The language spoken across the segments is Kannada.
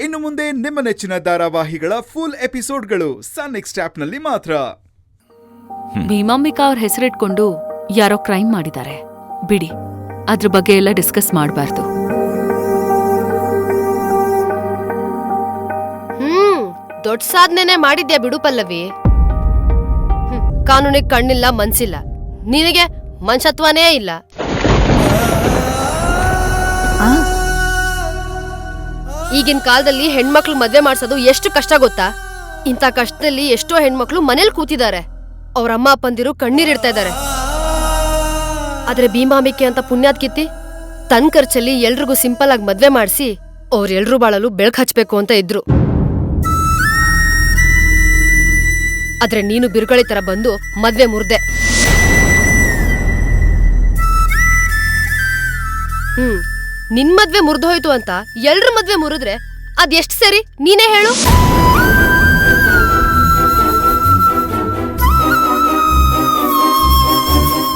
ಇನ್ನು ಮುಂದೆ ನಿಮ್ಮ ನೆಚ್ಚಿನ ಧಾರಾವಾಹಿಗಳ ಫುಲ್ ಎಪಿಸೋಡ್ಗಳು ಸನ್ ನೆಕ್ಸ್ಟ್ ಆಪ್ನಲ್ಲಿ ಮಾತ್ರ. ಭೀಮಾಂಬಿಕಾ ಅವ್ರ ಹೆಸರಿಟ್ಕೊಂಡು ಯಾರೋ ಕ್ರೈಮ್ ಮಾಡಿದ್ದಾರೆ. ಬಿಡಿ, ಅದ್ರ ಬಗ್ಗೆ ಎಲ್ಲ ಡಿಸ್ಕಸ್ ಮಾಡಬಾರ್ದು. ದೊಡ್ಡ ಸಾಧನೆನೆ ಮಾಡಿದ್ಯಾ ಬಿಡು ಪಲ್ಲವಿ. ಕಾನೂನಿಗೆ ಕಣ್ಣಿಲ್ಲ ಮನ್ಸಿಲ್ಲ, ನಿನಗೆ ಮನುಷ್ಯತ್ವನೇ ಇಲ್ಲ. ಈಗಿನ ಕಾಲದಲ್ಲಿ ಹೆಣ್ಮಕ್ಳು ಮದ್ವೆ ಮಾಡ್ಸೋದು ಎಷ್ಟು ಕಷ್ಟ ಗೊತ್ತಾ? ಇಂಥ ಕಷ್ಟದಲ್ಲಿ ಎಷ್ಟೋ ಹೆಣ್ಮಕ್ಳು ಮನೇಲಿ ಕೂತಿದ್ದಾರೆ. ಅವ್ರ ಅಮ್ಮ ಅಪ್ಪಂದಿರು ಕಣ್ಣೀರಿಡ್ತಾ ಇದ್ದಾರೆ. ಆದ್ರೆ ಭೀಮಾಂಬಿಕೆ ಅಂತ ಪುಣ್ಯಾತ್ ಕಿತ್ತಿ ತನ್ ಖರ್ಚಲ್ಲಿ ಎಲ್ರಿಗೂ ಸಿಂಪಲ್ ಆಗಿ ಮದ್ವೆ ಮಾಡಿಸಿ ಅವ್ರೆಲ್ರೂ ಬಾಳಲು ಬೆಳಕು ಹಚ್ಬೇಕು ಅಂತ ಇದ್ರು. ಆದ್ರೆ ನೀನು ಬಿರುಗಳಿ ತರ ಬಂದು ಮದ್ವೆ ಮುರ್ದೆ. ನಿನ್ ಮದ್ವೆ ಮುರಿದೋಯ್ತು ಅಂತ ಎಲ್ರ ಮದ್ವೆ ಮುರಿದ್ರೆ ಅದೆಷ್ಟು ಸರಿ ನೀನೇ ಹೇಳು?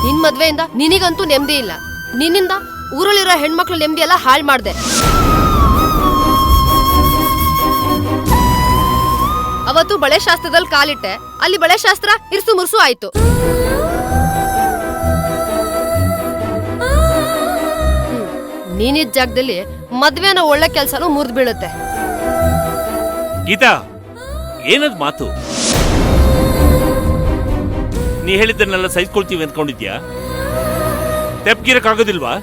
ನಿನ್ ಮದ್ವೆಯಿಂದ ನಿನಗಂತೂ ನೆಮ್ಮದಿ ಇಲ್ಲ. ನಿನ್ನಿಂದ ಊರಲ್ಲಿರೋ ಹೆಣ್ಮಕ್ಳು ನೆಮ್ಮದಿ ಎಲ್ಲ ಹಾಳು ಮಾಡ್ದೆ. ಅವತ್ತು ಬಳೆ ಶಾಸ್ತ್ರದಲ್ಲಿ ಕಾಲಿಟ್ಟೆ, ಅಲ್ಲಿ ಬಳೆ ಶಾಸ್ತ್ರ ಇರ್ಸು ಮುರ್ಸು ಆಯ್ತು. ನೀನಿದ್ ಜಾಗದಲ್ಲಿ ಮದ್ವೆನ ಒಳ್ಳೆ ಕೆಲ್ಸನೂ ಮುರಿದು ಬೀಳುತ್ತೆ. ಗೀತಾ, ಏನದ್ ಮಾತು? ನೀ ಹೇಳಿದ್ದನ್ನೆಲ್ಲ ಸಹಿಸ್ಕೊಳ್ತೀವಿ ಅಂದ್ಕೊಂಡಿದ್ಯಾ? ತೆಪ್ಗಿರಕ್ಕಾಗೋದಿಲ್ವಾ?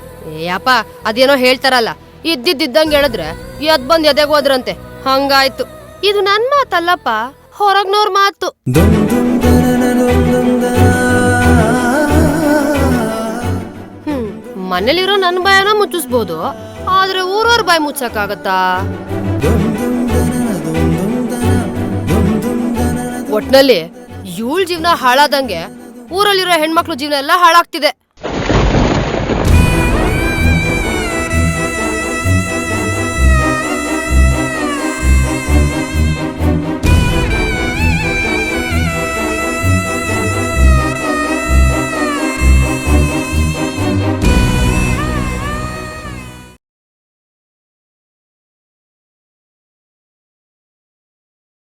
ಏಯಪ್ಪ, ಅದೇನೋ ಹೇಳ್ತಾರಲ್ಲ, ಇದ್ದಿದ್ದಂಗೆ ಹೇಳಿದ್ರೆ ಎದ್ ಬಂದ್ ಎದೆಗ್ ಹೋದ್ರಂತೆ, ಹಂಗಾಯ್ತು. ಇದು ನನ್ ಮಾತಲ್ಲಪ್ಪ, ಹೊರಗ್ನೋರ್ ಮಾತು. ಮನೇಲಿರೋ ನನ್ ಬಾಯನ ಮುಚ್ಚಿಸ್ಬೋದು, ಆದ್ರೆ ಊರವ್ರ ಬಾಯಿ ಮುಚ್ಚಕ್ಕಾಗತ್ತಾ? ಒಟ್ನಲ್ಲಿ ಇವಳ ಜೀವನ ಹಾಳಾದಂಗೆ ಊರಲ್ಲಿರೋ ಹೆಣ್ಮಕ್ಳು ಜೀವನ ಎಲ್ಲ ಹಾಳಾಗ್ತಿದೆ.